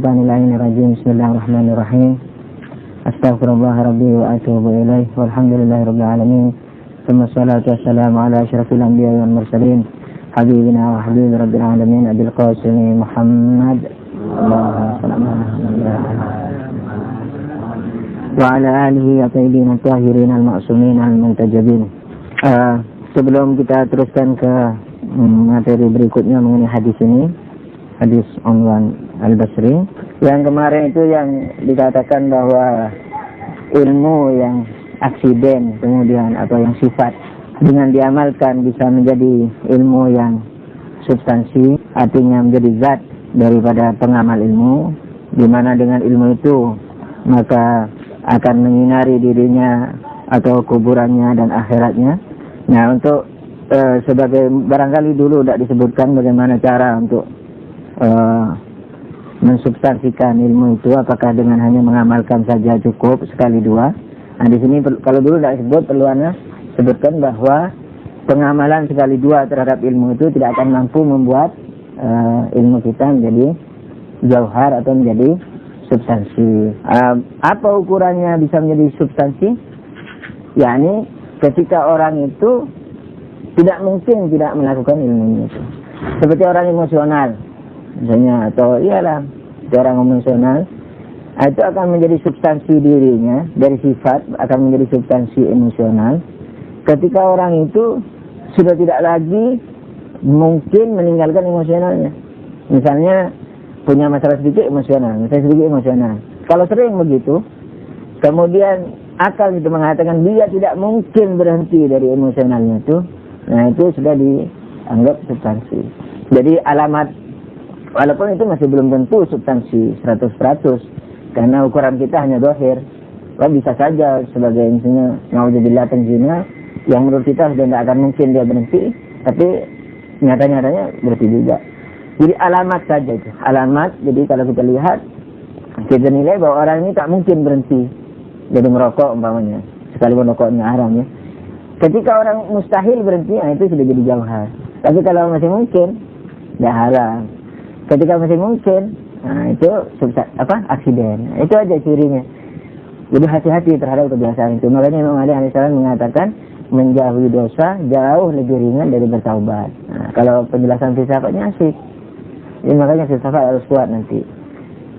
Minasyaitonirrajim. Bismillahirrahmanirrahim. Astaghfirullah rabbi wa atubu ilaih. Walhamdulillahirabbil alamin. Tsumma shalatu wassalamu ala asyrafil anbiya'i wal mursalin. Habibina wa habib rabbil alamin Abil Qasim Muhammad. Allahumma shalli wa ala alihi at-tayyibin at-tahirin al-ma'sumin al-muntajabin. Sebelum kita teruskan ke materi berikutnya mengenai hadis ini, hadis Unwan Al-Basri, yang kemarin itu yang dikatakan bahwa ilmu yang aksiden kemudian atau yang sifat dengan diamalkan bisa menjadi ilmu yang substansi, artinya menjadi zat daripada pengamal ilmu, di mana dengan ilmu itu maka akan menyinari dirinya atau kuburannya dan akhiratnya. Nah, untuk sebagai barangkali dulu tidak disebutkan bagaimana cara untuk mensubstansikan ilmu itu, apakah dengan hanya mengamalkan saja cukup sekali dua. Nah, di sini kalau dulu tidak disebut, perlu Anda sebutkan bahwa pengamalan sekali dua terhadap ilmu itu tidak akan mampu membuat ilmu kita menjadi jauhar atau menjadi substansi. Apa ukurannya bisa menjadi substansi? Yakni ketika orang itu tidak mungkin tidak melakukan ilmu itu. Seperti orang emosional misalnya, atau iyalah orang emosional, itu akan menjadi substansi dirinya, dari sifat akan menjadi substansi emosional ketika orang itu sudah tidak lagi mungkin meninggalkan emosionalnya. Misalnya punya masalah sedikit emosional, kalau sering begitu, kemudian akal itu mengatakan dia tidak mungkin berhenti dari emosionalnya itu, nah itu sudah dianggap substansi. Jadi alamat, walaupun itu masih belum tentu substansi 100%, karena ukuran kita hanya zahir. Bisa saja sebagai misalnya naudzubillah penzina yang menurut kita sudah tidak akan mungkin dia berhenti, tapi nyata-nyatanya berhenti juga. Jadi alamat saja itu, alamat. Jadi kalau kita lihat, kita nilai bahwa orang ini tak mungkin berhenti jadi merokok umpamanya, sekalipun rokoknya haram ya. Ketika orang mustahil berhenti, nah itu sudah jadi jauhar. Tapi kalau masih mungkin, tidak haram. Ketika masih mungkin, nah itu aksiden. Nah, itu aja cirinya. Jadi hati-hati terhadap kebiasaan itu. Makanya Imam Ali alaihissalam mengatakan menjauhi dosa jauh lebih ringan dari bertaubat. Nah, kalau penjelasan filsafatnya asik. Jadi makanya filsafat harus kuat nanti.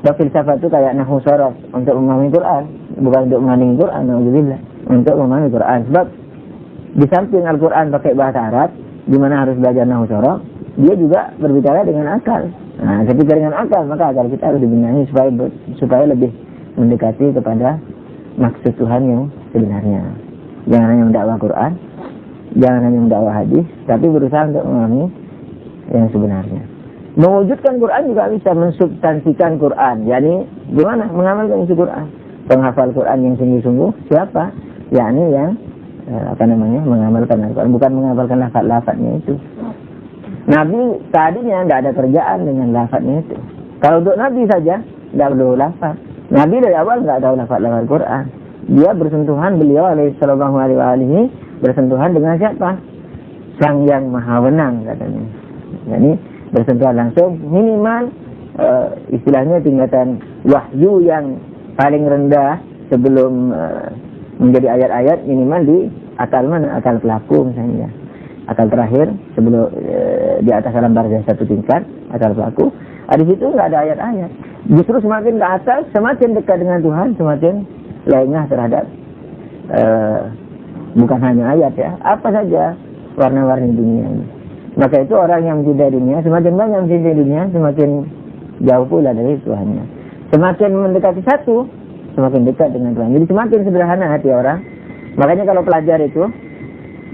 Sebab filsafat itu kayak nahwu sorof untuk memahami Quran, bukan untuk memahami Quran, alhamdulillah, untuk memahami Quran. Sebab di samping Al-Quran pakai bahasa Arab, di mana harus belajar nahwu sorof, dia juga berbicara dengan akal. Nah, ketika dengan akal, maka akal kita harus dibenahi supaya lebih mendekati kepada maksud Tuhan yang sebenarnya. Jangan hanya mendakwah Quran, jangan hanya mendakwah hadis, tapi berusaha untuk memahami yang sebenarnya. Mewujudkan Quran juga bisa mensubstansikan Quran. Yani gimana mengamalkan isi Quran? Penghafal Quran yang sungguh-sungguh siapa? Yani yang mengamalkan Al-Quran, bukan menghafalkan lafaz-lafaznya itu. Nabi tadinya tidak ada kerjaan dengan lafaznya itu. Kalau untuk Nabi saja tidak perlu lafaz. Nabi dari awal tidak tahu lafaz-lafaz Quran. Dia bersentuhan, beliau sallallahu alaihi bersentuhan dengan siapa? Sang yang maha wenang katanya. Jadi bersentuhan langsung, minimal istilahnya tingkatan wahyu yang paling rendah sebelum menjadi ayat-ayat, minimal di akal mana? Akal pelaku misalnya. Akal terakhir sebelum di atas alam barzah satu tingkat, akal pelaku. Di situ nggak ada ayat-ayat. Justru semakin ke atas, semakin dekat dengan Tuhan, semakin lengah terhadap bukan hanya ayat ya, apa saja warna-warni dunia ini. Maka itu orang yang mencintai dunia, semakin banyak mencintai dunia, semakin jauh pula dari Tuhannya. Semakin mendekati satu, semakin dekat dengan Tuhan. Jadi semakin sederhana hati orang. Makanya kalau pelajar itu,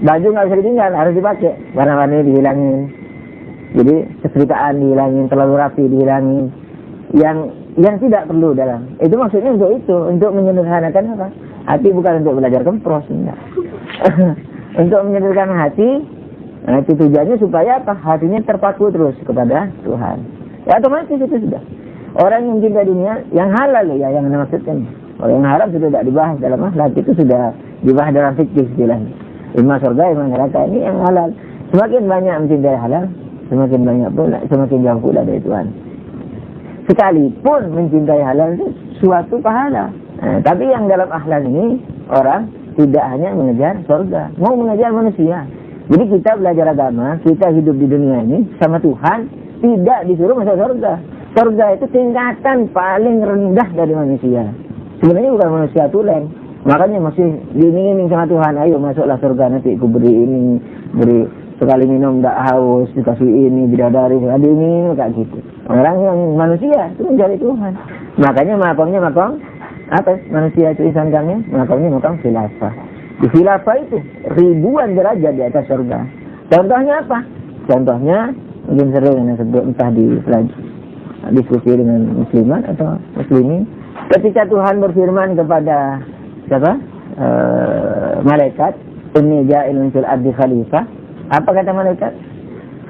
baju nggak bisa ditinggal, harus dipakai. Warna-warni dihilangin. Jadi keserikaan dihilangin, terlalu rapi dihilangin. Yang tidak perlu dalam. Itu maksudnya untuk itu, untuk menyederhanakan apa? Hati bukan untuk belajar kempros, enggak. Untuk menyederhanakan hati. Nah, itu tujuannya supaya apa? Hatinya terpaku terus kepada Tuhan. Ya otomatis itu sudah. Orang yang cinta dunia, yang halal ya, yang maksudkan. Kalau yang haram sudah tidak dibahas dalam akhlak, itu sudah dibahas dalam fikih istilahnya. Imma surga, imma neraka, ini yang halal. Semakin banyak mencintai halal, semakin banyak pula, semakin jauh pula dari Tuhan. Sekalipun mencintai halal itu suatu pahala. Tapi yang dalam akhlak ini orang tidak hanya mengejar surga, mau mengejar manusia. Jadi kita belajar agama, kita hidup di dunia ini sama Tuhan, tidak disuruh masuk surga. Surga itu tingkatan paling rendah dari manusia. Sebenarnya bukan manusia tulen. Makanya masih diiming-iming sama Tuhan, ayo masuklah surga, nanti aku beri ini, beri sekali minum tak haus, dikasih ini, bidadari, ada ini, kayak gitu. Orang yang manusia itu mencari Tuhan. Makanya makamnya makam apa? Manusia itu isankannya, makamnya makam khilafah. Di khilafah itu ribuan derajat di atas surga. Contohnya apa? Contohnya mungkin sering yang sebut entah di diskusi dengan muslimat atau muslimin. Ketika Tuhan berfirman kepada siapa? Malaikat, "Inni ja'ilun fil ardi khalifah." Apa kata malaikat?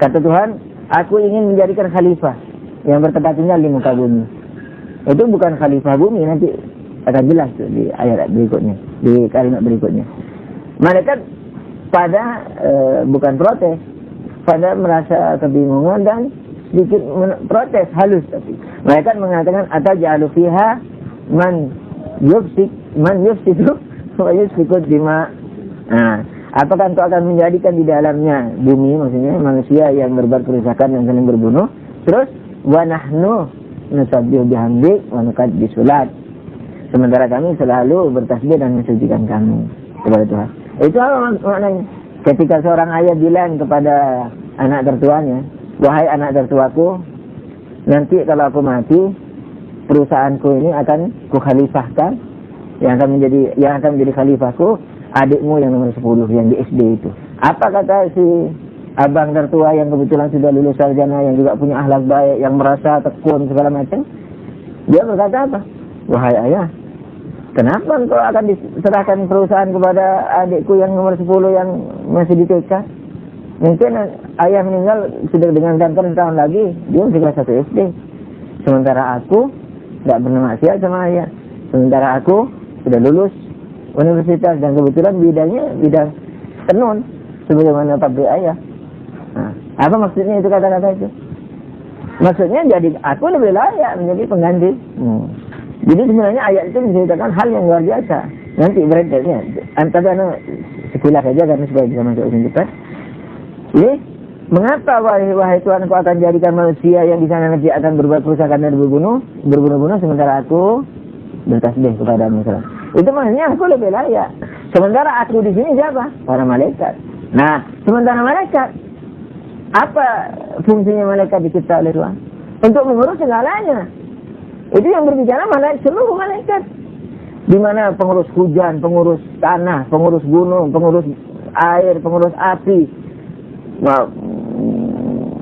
Kata Tuhan, aku ingin menjadikan khalifah yang bertempat tinggal di muka bumi. Itu bukan khalifah bumi, nanti akan jelas tuh di ayat berikutnya, di kalimat berikutnya. Malaikat pada bukan protes, pada merasa kebingungan dan sedikit protes halus, tapi malaikat mengatakan ataj'alu fiha man yufsidu wa yusfiku dima. Apakah engkau akan menjadikan di dalamnya bumi, maksudnya manusia yang berbuat kerusakan dan saling berbunuh, terus wa nahnu nusabbihu bihamdik wa nuqaddisu lak, sementara kami selalu bertasbih dan mensucikan kamu kepada Tuhan. Itu apa maknanya? Ketika seorang ayah bilang kepada anak tertuanya, wahai anak tertuaku, nanti kalau aku mati, perusahaanku ini akan kukhalifahkan, yang akan menjadi khalifahku adikmu yang nomor 10 yang di SD itu. Apa kata si abang tertua yang kebetulan sudah lulus sarjana, yang juga punya akhlak baik, yang merasa tekun segala macam? Dia berkata apa? Wahai ayah, kenapa engkau akan diserahkan perusahaan kepada adikku yang nomor 10 yang masih di TK? Mungkin ayah meninggal sudah dengan 10 tahun lagi, dia masih kelas 1 SD. Sementara aku tidak pernah maksiat sama ayah. Sementara aku sudah lulus universitas dan kebetulan bidang tenun sebagaimana pabrik ayah. Apa maksudnya itu kata-kata itu? Maksudnya jadi aku lebih layak menjadi pengganti. Jadi sebenarnya ayat itu menceritakan hal yang luar biasa. Nanti beredanya, tapi sekilas saja karena supaya bisa masuk ke cepat. Ini mengapa wahai Tuhan aku akan jadikan manusia yang di sana nanti akan berbuat kerusakan dan berbunuh sementara aku bertasbih kepada manusia. Itu maksudnya aku lebih layak. Sementara aku di sini siapa? Para malaikat. Nah, sementara malaikat, apa fungsinya malaikat dicipta oleh Tuhan? Untuk mengurus segalanya. Itu yang berbicara seluruh malaikat. Di mana pengurus hujan, pengurus tanah, pengurus gunung, pengurus air, pengurus api,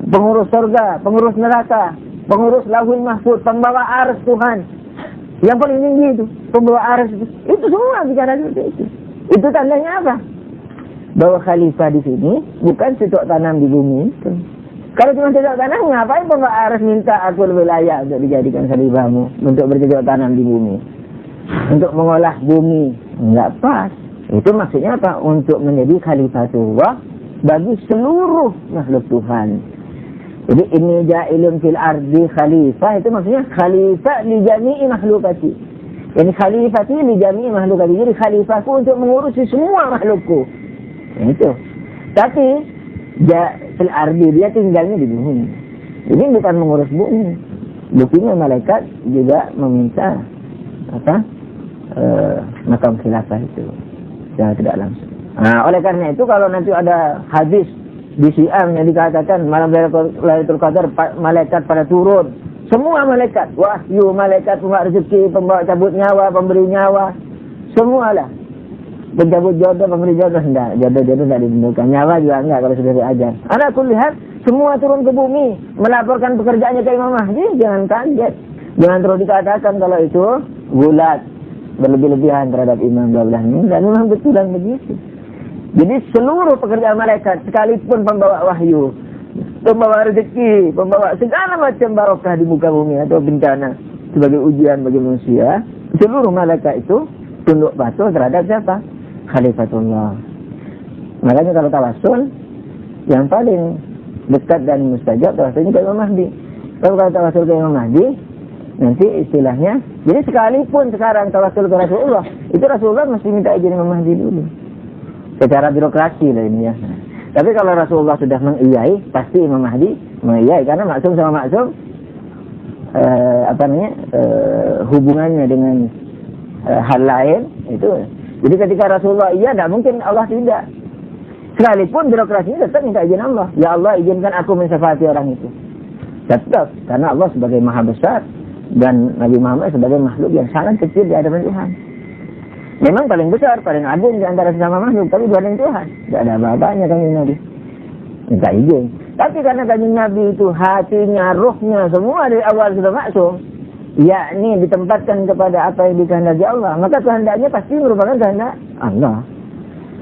pengurus surga, pengurus neraka, pengurus lauhul mahfuz, pembawa arsy Tuhan. Yang paling tinggi itu, pembawa arsy itu semua bicara itu. Itu tandanya apa? Bahwa khalifah di sini bukan cocok tanam di bumi itu. Kalau cuma cocok tanam, ngapain pembawa arsy minta aku lebih layak untuk dijadikan khalifahmu, untuk bercocok tanam di bumi, untuk mengolah bumi? Enggak pas. Itu maksudnya apa? Untuk menjadi khalifatullah bagi seluruh makhluk Tuhan. Jadi ini ja'ilun fil ardi khalifah, itu maksudnya khalifah li jami'i makhlukati. Yani khalifati li jami'i makhlukati. Jadi khalifahku untuk mengurusi semua makhlukku. Itu. Tapi fil ardi, dia tinggalnya di bumi. Ini bukan mengurus bumi. Buktinya malaikat juga meminta makam khilafah itu. Secara tidak langsung. Nah, oleh karena itu kalau nanti ada hadis di Syiah yang dikatakan malam Lailatul Qadar malaikat pada turun, semua malaikat, wahyu, malaikat pembawa rezeki, pembawa cabut nyawa, pemberi nyawa, semualah. Pencabut jodoh, pemberi jodoh enggak, jodoh enggak ditentukan, nyawa juga enggak kalau sudah diajar. Ana kulihat semua turun ke bumi melaporkan pekerjaannya ke Imam Mahdi. Jangan kaget, jangan terus dikatakan kalau itu gulat, berlebih-lebihan terhadap Imam ini, dan memang betulan begitu. Jadi seluruh pekerjaan malaikat, sekalipun pembawa wahyu, pembawa rezeki, pembawa segala macam barokah di muka bumi atau bencana sebagai ujian bagi manusia, seluruh malaikat itu tunduk patuh terhadap siapa? Khalifatullah. Makanya kalau tawasul, yang paling dekat dan mustajab tawassulnya ke Imam Mahdi. Kalau tawasul ke Imam Mahdi, nanti istilahnya, jadi sekalipun sekarang tawasul ke Rasulullah, itu Rasulullah mesti minta izin Imam Mahdi dulu. Secara birokrasi lah ini ya. Tapi kalau Rasulullah sudah mengiyai, pasti Imam Mahdi mengiyai, karena maksum sama maksum hubungannya dengan hal lain itu. Jadi ketika Rasulullah iya, tidak mungkin Allah tidak. Sekalipun birokrasinya tetap minta izin Allah. Ya Allah, izinkan aku mensyafaati orang itu. Tetap, karena Allah sebagai maha besar dan Nabi Muhammad sebagai makhluk yang sangat kecil di hadapan Tuhan. Memang paling besar, paling agung di antara sesama makhluk, tapi di hadapan Tuhan tidak ada apa-apanya kanjeng Nabi. Minta izin. Tapi karena kanjeng Nabi itu hatinya, ruhnya, semua dari awal sudah maksum, yakni ditempatkan kepada apa yang dikehendaki Allah, maka kehendaknya pasti merupakan kehendak Allah.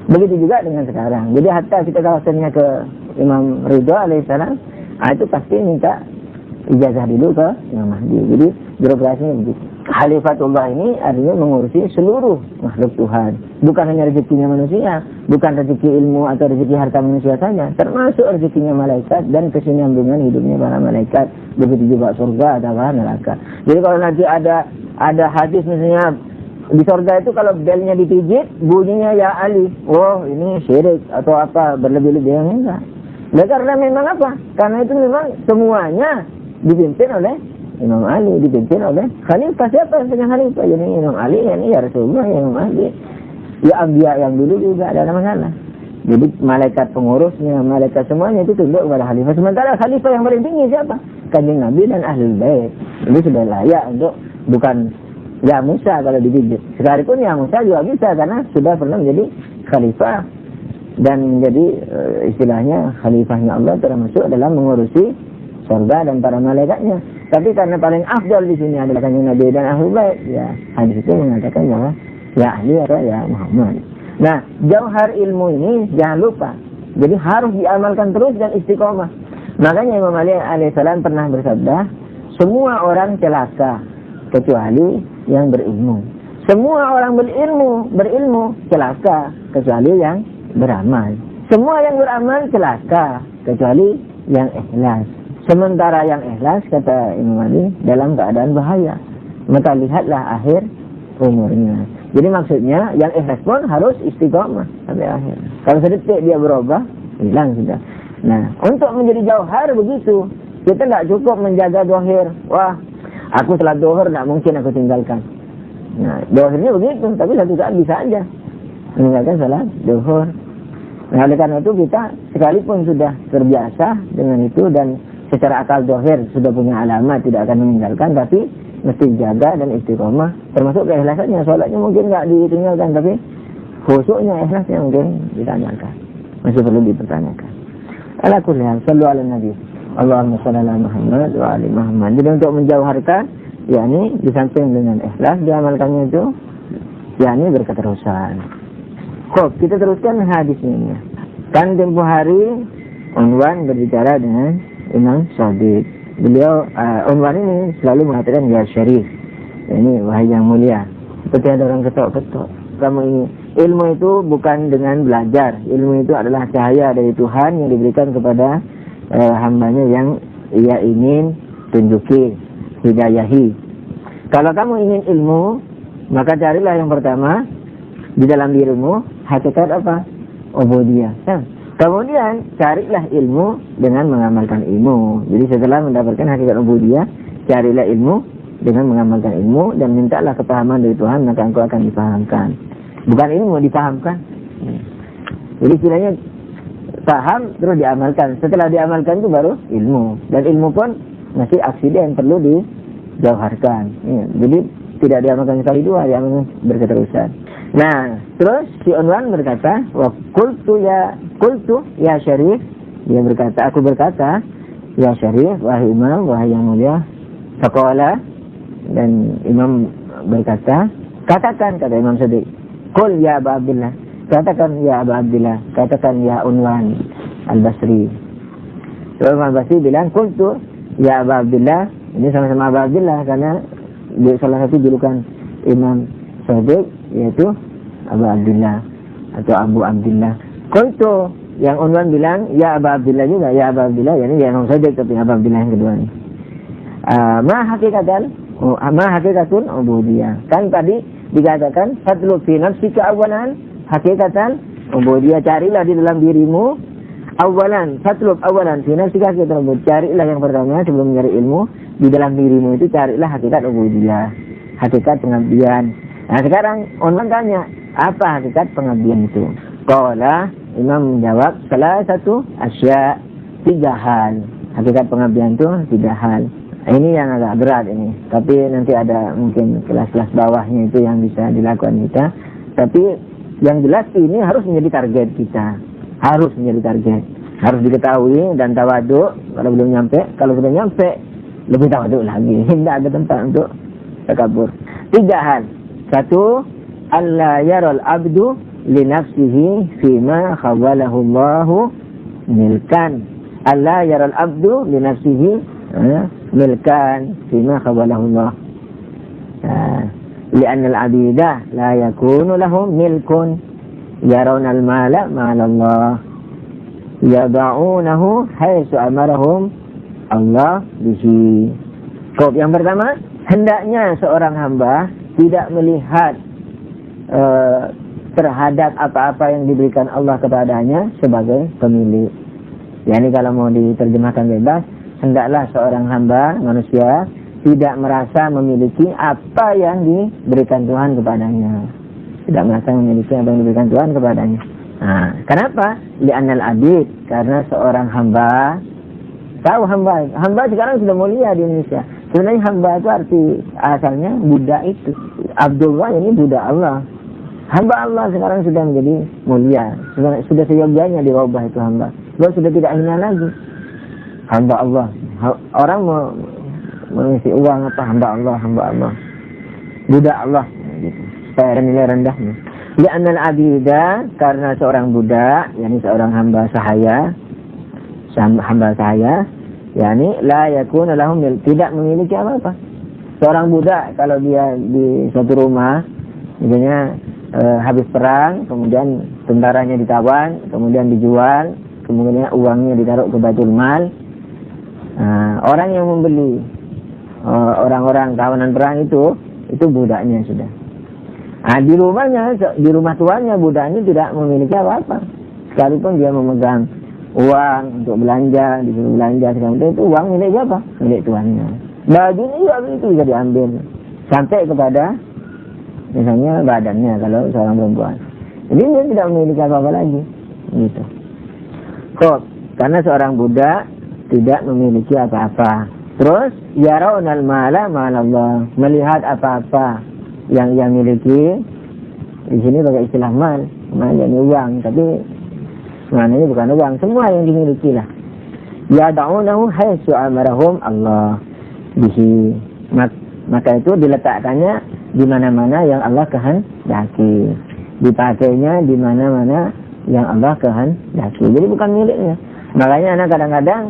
Begitu juga dengan sekarang. Jadi hatta kita tawasulnya ke Imam Ridha alaihissalam, itu pasti minta ijazah dulu ke Imam Mahdi. Jadi birokrasinya begitu. Khalifatullah ini artinya mengurusi seluruh makhluk Tuhan. Bukan hanya rezekinya manusia, bukan rezeki ilmu atau rezeki harta manusia saja, termasuk rezekinya malaikat dan kesinambungan hidupnya para malaikat. Begitu juga surga atau neraka. Jadi kalau nanti ada hadis misalnya di surga itu kalau belnya dipijit, bunyinya ya Ali. Oh, ini syirik atau apa, berlebih-lebihan enggak. Nah, karena memang apa? Karena itu memang semuanya dipimpin oleh Imam Ali, dipimpin oleh Khalifah. Siapa yang punya Khalifah? Jadi Imam Ali, ya Rasulullah, ya Imam Ali. Ya Anbiya yang dulu juga ada masalah. Jadi malaikat pengurusnya, malaikat semuanya itu tunduk kepada Khalifah. Sementara Khalifah yang paling tinggi siapa? Kanjeng Nabi dan Ahlul Bait. Ini sudah layak untuk bukan ya Musa kalau digigit. Sekalipun ya Musa juga bisa karena sudah pernah menjadi khalifah dan menjadi istilahnya khalifahnya Allah, termasuk dalam mengurusi surga dan para malaikatnya. Tapi karena paling afdal di sini adalah kanjeng Nabi dan Ahlul Bait, ya hadis itu mengatakan bahwa ya Ali atau ya Muhammad. Nah, jauhar ilmu ini jangan lupa. Jadi harus diamalkan terus dan istiqomah. Makanya Imam Ali alaihissalam pernah bersabda, semua orang celaka kecuali yang berilmu. Semua orang berilmu celaka kecuali yang beramal. Semua yang beramal celaka kecuali yang ikhlas. Sementara yang ikhlas, kata Imam Ali, dalam keadaan bahaya. Maka lihatlah akhir umurnya. Jadi maksudnya yang ikhlas pun harus istiqomah sampai akhir. Kalau sedetik dia berubah, hilang sudah. Nah, untuk menjadi jauhar begitu. Kita tidak cukup menjaga dohir. Wah, aku setelah dohir tidak mungkin aku tinggalkan. Nah, dohirnya begitu, tapi satu saat bisa aja meninggalkan salat dohir. Nah, oleh karena itu kita sekalipun sudah terbiasa dengan itu dan secara akal dohir sudah punya alamat tidak akan meninggalkan, tapi mesti jaga dan istiqomah, termasuk keikhlasannya. Salatnya mungkin nggak ditinggalkan, tapi khusyuknya, ikhlasnya mungkin ditanyakan, masih perlu dipertanyakan. Ala kulli hal, sallu ala nabi, Allahumma shalli ala Muhammad wa ali Muhammad. Jadi untuk menjauharkan, yakni di samping dengan ikhlas diamalkannya itu, yakni berketerusan. Kita teruskan hadis ini. Kan tempoh hari Unwan berbicara dengan Imam Shadiq. Beliau unwan ini selalu mengatakan ya Syarif, ini wahai yang mulia. Seperti ada orang ketok-ketok. Kamu ini ilmu itu bukan dengan belajar. Ilmu itu adalah cahaya dari Tuhan yang diberikan kepada hambanya yang ia ingin tunjuki, hidayahi. Kalau kamu ingin ilmu, maka carilah yang pertama di dalam dirimu hakikat apa? Ubudiyah. Kemudian carilah ilmu dengan mengamalkan ilmu. Jadi setelah mendapatkan hakikat ubudiyah, carilah ilmu dengan mengamalkan ilmu dan mintalah kepahaman dari Tuhan, maka engkau akan dipahamkan. Bukan ilmu dipahamkan. Jadi istilahnya paham terus diamalkan. Setelah diamalkan itu baru ilmu. Dan ilmu pun masih aksiden perlu dijauharkan. Ya, jadi tidak diamalkan sekali dua, diamalkan berketerusan. Nah, terus si Unwan berkata, wa qultu ya Syarif. Dia berkata, aku berkata, ya Syarif, wahai Imam, wahai yang mulia. Faqala, dan Imam berkata, katakan, kata Imam Shadiq, qul ya Aba Abdillah, katakan ya Aba Abdillah, katakan ya Unwan Al-Basri. Imam Al-Basri bilang, qultu ya Aba Abdillah. Ini sama-sama Aba Abdillah karena dia salah satu julukan Imam Shadiq, yaitu Abu Abdillah atau Abu Abdillah. Qultu, yang Unwan bilang ya Abu Abdillah juga, ya Abu Abdillah, yakni ya Imam Shadiq, tapi Abu Abdillah yang kedua ini. Ma hakikatan ma hakikatun ubudiyah. Kan tadi dikatakan fatlub fi nafsika awalan hakikatan ubudiyah, carilah di dalam dirimu awalan, fatlub awalan fi nafsika hakikatan ubudiyah, carilah yang pertama sebelum mencari ilmu di dalam dirimu itu carilah hakikat ubudiyah, hakikat pengabdian. Nah sekarang orang tanya, apa hakikat pengabdian itu? Qala, Imam menjawab, salah satu asya, 3 hal. Hakikat pengabdian itu 3 hal. Ini yang agak berat ini, tapi nanti ada mungkin kelas-kelas bawahnya itu yang bisa dilakukan kita. Tapi yang jelas ini harus menjadi target kita, harus menjadi target, harus diketahui dan tawaduk kalau belum nyampe. Kalau sudah nyampe lebih tawaduk lagi, tidak ada tempat untuk takabur. 3 hal. 1, alla yaral abdu li nafsihi fima khawalahu Allahu milkan. Alla yaral abdu li nafsihi milkan fima khawalahu Allah. Lianna al-abida la yakunu lahum milkun yarawna al-mala ma'ala Allah yada'unahu haitsu amarahum Allah bihi. Yang pertama, hendaknya seorang hamba tidak melihat terhadap apa-apa yang diberikan Allah kepadanya sebagai pemilik. Yani kalau mau diterjemahkan bebas, hendaklah seorang hamba manusia tidak merasa memiliki apa yang diberikan Tuhan kepadanya. Tidak merasa memiliki apa yang diberikan Tuhan kepadanya. Nah, kenapa? Li'annal abid, karena seorang hamba, tahu hamba sekarang sudah mulia di Indonesia. Sebenarnya hamba itu arti asalnya budak itu. Abdullah ini budak Allah. Hamba Allah sekarang sudah menjadi mulia. Sudah seyogyanya dirubah itu hamba. Sudah tidak hina lagi. Hamba Allah. Orang mau mengisi uang apa hamba Allah. Budak Allah. Gitu. Supaya nilai rendahnya. Li'annal abida, karena seorang budak, yakni seorang hamba sahaya, yakni la yakuna lahum tidak memiliki apa-apa. Seorang budak kalau dia di suatu rumah, misalnya habis perang, kemudian tentaranya ditawan, kemudian dijual, kemudian uangnya ditaruh ke Baitul Mal. Orang yang membeli, orang-orang tawanan perang itu budaknya sudah. Di rumahnya, di rumah tuannya budaknya tidak memiliki apa-apa. Sekalipun dia memegang uang untuk belanja, disuruh belanja segala macam, itu uang milik siapa? Milik tuannya. Bajunya juga itu bisa diambil sampai kepada misalnya badannya kalau seorang perempuan. Jadi dia tidak memiliki apa-apa lagi. Gitu. Karena seorang budak tidak memiliki apa-apa. Terus yarawunal mala ma'alallah, melihat apa-apa yang ia miliki. Di sini pakai istilah mal, yakni uang, tapi maknanya bukan uang, semua yang dimiliki lah. Yada'unahu haitsu amarahum Allah bihi. Maka itu diletakkannya di mana-mana yang Allah kehendaki, dipakainya di mana-mana yang Allah kehendaki. Jadi bukan miliknya. Makanya anak kadang-kadang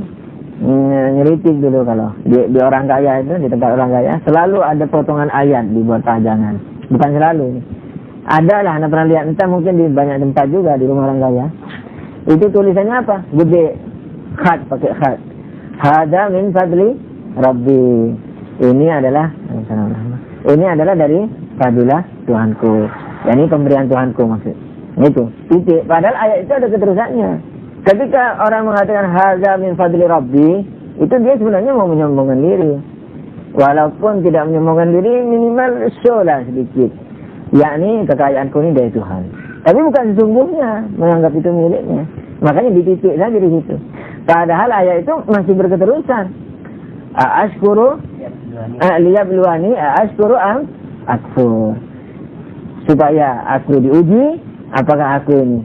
nyelitik dulu kalau di orang kaya itu, di tempat orang kaya selalu ada potongan ayat dibuat pajangan. Bukan selalu ini. Ada lah, anak pernah lihat, entah mungkin di banyak tempat juga di rumah orang kaya. Itu tulisannya apa? Gede, khat, pakai khat. Hada min fadli Rabbi. Ini adalah dari fadilah Tuhanku. Yani pemberian Tuhanku maksud. Itu. Titik. Padahal ayat itu ada keterusannya. Ketika orang mengatakan hada min fadli Rabbi, itu dia sebenarnya mau menyombongkan diri. Walaupun tidak menyombongkan diri, minimal show lah sedikit. Yakni kekayaanku ini dari Tuhan. Tapi bukan sesungguhnya menganggap itu miliknya. Makanya dititik saja di situ. Padahal ayat itu masih berketerusan. Ashkuru liyabluwani ashkuru am akfur. Supaya aku diuji apakah aku ini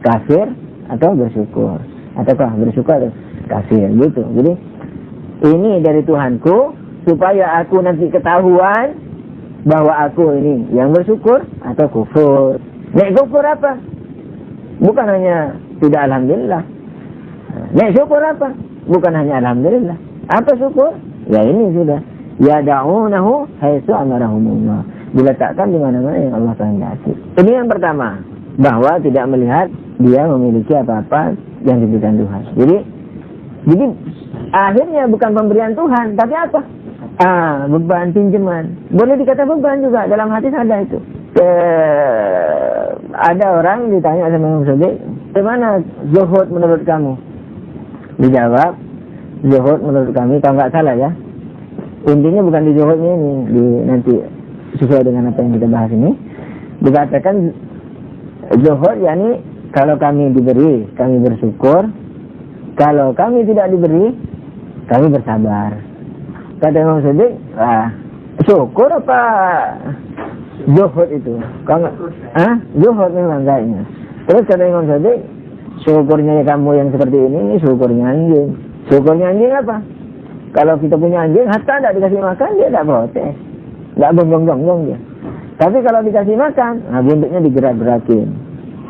kafir atau bersyukur. Ataukah bersyukur atau kafir gitu. Jadi ini dari Tuhanku supaya aku nanti ketahuan bahwa aku ini yang bersyukur atau kufur. Nek kufur apa? Bukan hanya tidak alhamdulillah. Nek syukur apa? Bukan hanya alhamdulillah. Apa syukur? Ya ini sudah. Yada'unahu haitsu amarahumullah. Diletakkan di mana-mana yang Allah kehendaki. Ini yang pertama, bahwa tidak melihat dia memiliki apa-apa yang diberikan Tuhan. Jadi akhirnya bukan pemberian Tuhan, tapi apa? Beban pinjaman. Boleh dikata beban juga, dalam hadis ada itu. Ada orang ditanya sama Imam Syafi'i, bagaimana zuhud menurut kamu? Dijawab, zuhud menurut kami, kalau nggak salah ya, intinya bukan di zuhudnya ini, nanti sesuai dengan apa yang kita bahas ini, dikatakan zuhud yakni kalau kami diberi, kami bersyukur. Kalau kami tidak diberi, kami bersabar. Kata Imam Syafi'i, syukur apa zuhud itu? Zuhud memang kayaknya. Terus kata Imam Syafi'i, syukurnya kamu yang seperti ini syukurnya anjing. Syukurnya anjing apa? Kalau kita punya anjing, hatta tidak dikasih makan, dia tidak protes. Tidak gonggong-gonggong dia. Tapi kalau dikasih makan, buntutnya digerak-gerakin.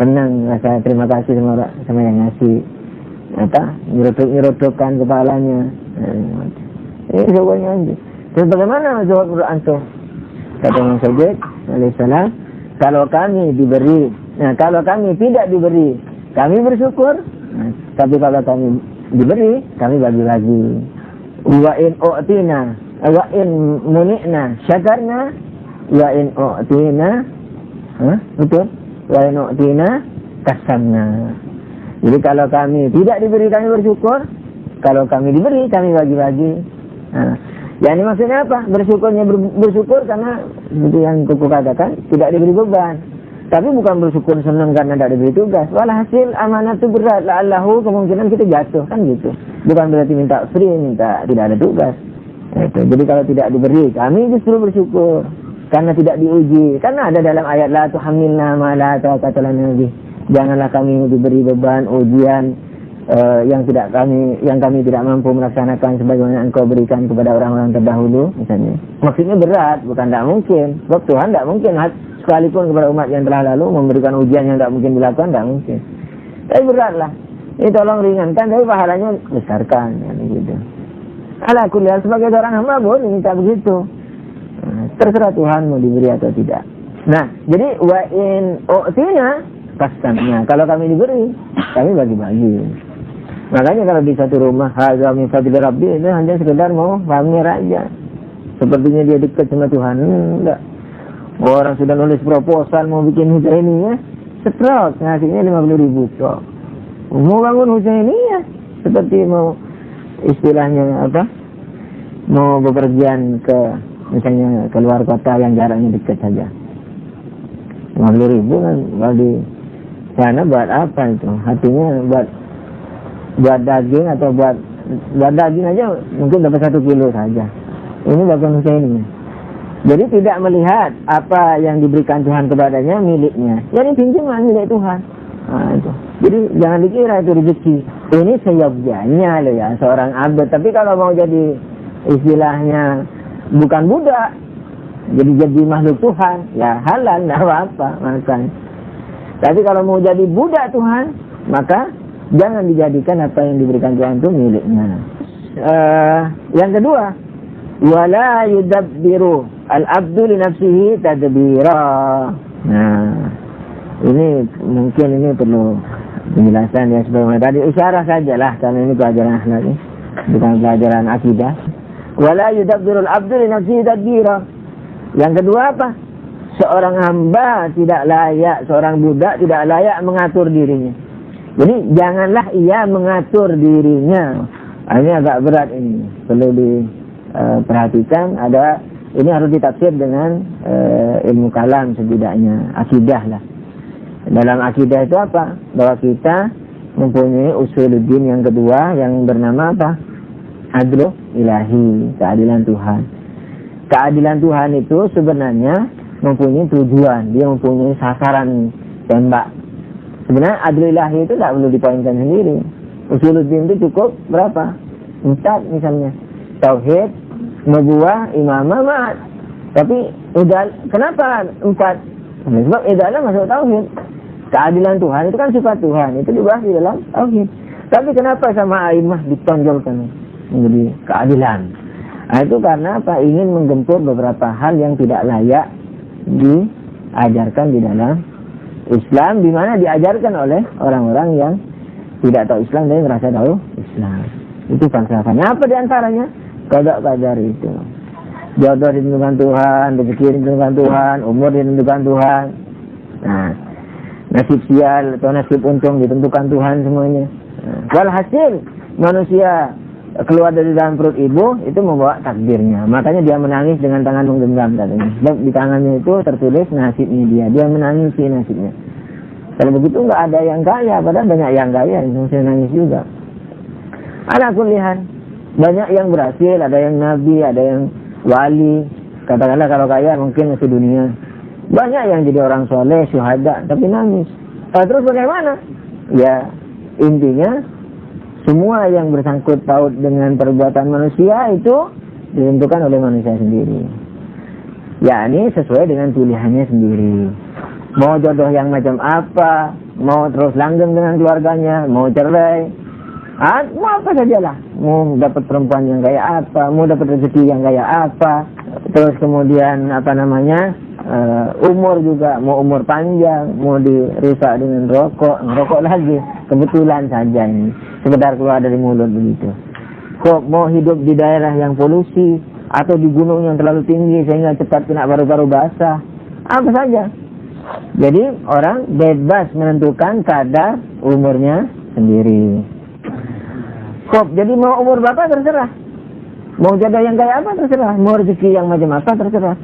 Senang rasa terima kasih sama yang ngasih. Nyerodok-nyerodokkan kepalanya. Ini syukurnya anjing. Terus bagaimana zuhud menurut antum? Kata Imam Syafi'i alaihissalam, kalau kami diberi, kalau kami tidak diberi, kami bersyukur. Tapi kalau kami diberi, kami bagi-bagi. Wa in u'tina, wa in muni'na syakarna, wa in u'tina, betul? Wa in u'tina kasamna. Jadi kalau kami tidak diberi, kami bersyukur. Kalau kami diberi, kami bagi-bagi. Jadi maksudnya apa? Bersyukur karena seperti yang Kuku katakan, tidak diberi beban. Tapi bukan bersyukur senang karena tidak diberi tugas. Walhasil amanah itu berat. La'allahu kemungkinan kita jatuh, kan gitu. Bukan berarti minta free, minta tidak ada tugas. Itu. Jadi kalau tidak diberi, kami justru bersyukur karena tidak diuji. Karena ada dalam ayat la tuhammilna ma la taqata lana bih. Janganlah kami diberi beban ujian yang kami tidak mampu melaksanakan sebagaimana engkau berikan kepada orang-orang terdahulu, misalnya. Maksudnya berat, bukan tidak mungkin. Sebab Tuhan tidak mungkin sekalipun kepada umat yang telah lalu memberikan ujian yang tidak mungkin dilakukan, tidak mungkin. Tapi beratlah. Ini tolong ringankan, tapi pahalanya besarkan, gitu. Ala kulli hal, sebagai seorang hamba boleh minta begitu. Terserah Tuhan mau diberi atau tidak. Nah, jadi wa in u'tina kasamnya. Kalau kami diberi, kami bagi-bagi. Makanya kalau di satu rumah hadza min fadli rabbi, itu hanya sekedar mau pamer aja. Sepertinya dia dekat sama Tuhan. Enggak. Orang sudah nulis proposal mau bikin Husainiyah, setrot ngasihnya 50.000 kok. Mau bangun Husainiyah, seperti mau istilahnya apa? Mau bepergian ke misalnya keluar kota yang jaraknya dekat saja. 50.000 kan kalau di sana buat apa itu? Hatinya buat daging atau buat daging aja mungkin dapat 1 kilo saja. Ini bahkan Husainiyah. Jadi tidak melihat apa yang diberikan Tuhan kepadanya miliknya. Jadi pinjaman milik Tuhan. Itu. Jadi jangan dikira itu rezeki. Ini seyogyanya loh ya seorang abd. Tapi kalau mau jadi istilahnya bukan budak, jadi makhluk Tuhan, ya halal, tidak apa-apa makan. Tapi kalau mau jadi budak Tuhan, maka jangan dijadikan apa yang diberikan Tuhan itu miliknya. Yang kedua, wala yudabbiru al-abdu li nafsihi tadbira. Nah, ini mungkin ini perlu penjelasan ya sebagaimana tadi isyarah sajalah karena ini pelajaran akhlak ini, bukan pelajaran akidah. Wala yudabbiru al-abdu li nafsihi tadbira. Yang kedua apa? Seorang hamba tidak layak, seorang budak tidak layak mengatur dirinya. Jadi janganlah ia mengatur dirinya. Ini agak berat ini. Perlu diperhatikan. Ini harus ditafsir dengan ilmu kalam setidaknya. Akidah lah. Dalam akidah itu apa? Bahwa kita mempunyai usuluddin yang kedua yang bernama apa? Adlu ilahi, keadilan Tuhan. Keadilan Tuhan itu sebenarnya mempunyai tujuan. Dia mempunyai sasaran tembak. Sebenarnya adil ilahi itu tidak perlu dipoinkan sendiri. Usuluddin itu cukup berapa? 4 misalnya. Tauhid, nubuwah, imamah, ma'ad. Tapi kenapa 4? Sebab idalah masuk tauhid. Keadilan Tuhan itu kan sifat Tuhan. Itu dibahas di dalam tauhid. Tapi kenapa sama aimah ditonjolkan menjadi keadilan? Nah, itu karena apa? Ingin menggempur beberapa hal yang tidak layak diajarkan di dalam Islam, di mana diajarkan oleh orang-orang yang tidak tahu Islam dan merasa tahu Islam. Itu falsafahnya. Apa di antaranya? Qada qadar itu. Jodoh ditentukan Tuhan, rezeki ditentukan Tuhan, umur ditentukan Tuhan. Nah, nasib sial atau nasib untung ditentukan Tuhan semuanya. Nah, walhasil manusia keluar dari dalam perut ibu itu membawa takdirnya. Makanya dia menangis dengan tangan menggenggam katanya. Sebab di tangannya itu tertulis nasibnya dia. Dia menangisi nasibnya. Kalau begitu nggak ada yang kaya, padahal banyak yang kaya yang saya nangis juga. Ala kulihan, banyak yang berhasil, ada yang nabi, ada yang wali. Katakanlah kalau kaya mungkin masih dunia. Banyak yang jadi orang soleh, syuhada, tapi nangis. Terus bagaimana? Ya intinya semua yang bersangkut paut dengan perbuatan manusia itu ditentukan oleh manusia sendiri. Ya ini sesuai dengan pilihannya sendiri. Mau jodoh yang macam apa, mau terus langgeng dengan keluarganya, mau cerai, mau apa sajalah. Mau dapat perempuan yang kayak apa, mau dapat rezeki yang kayak apa. Terus kemudian umur juga, mau umur panjang, mau dirusak dengan ngerokok lagi. Kebetulan saja ini, sekedar keluar dari mulut begitu. Kok mau hidup di daerah yang polusi, atau di gunung yang terlalu tinggi sehingga cepat kena paru-paru basah, apa saja. Jadi orang bebas menentukan kadar umurnya sendiri. Kok jadi mau umur berapa terserah, mau jodoh yang kayak apa terserah, mau rezeki yang macam apa terserah.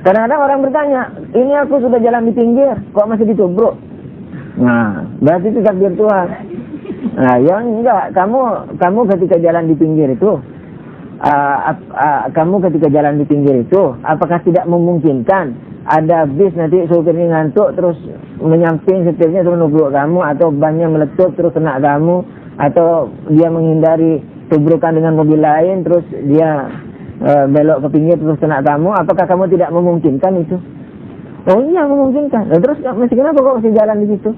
Kadang-kadang orang bertanya, ini aku sudah jalan di pinggir, kok masih ditubruk? Nah, berarti itu takdir Tuhan. Nah, ya enggak, kamu ketika jalan di pinggir itu, apakah tidak memungkinkan ada bis nanti supirnya ngantuk terus menyamping setirnya terus nubruk kamu, atau bannya meletup terus kena kamu, atau dia menghindari tubrukan dengan mobil lain terus dia belok ke pinggir terus kena kamu? Apakah kamu tidak memungkinkan itu? Oh iya memungkinkan. Terus masih kenapa kok masih jalan di situ?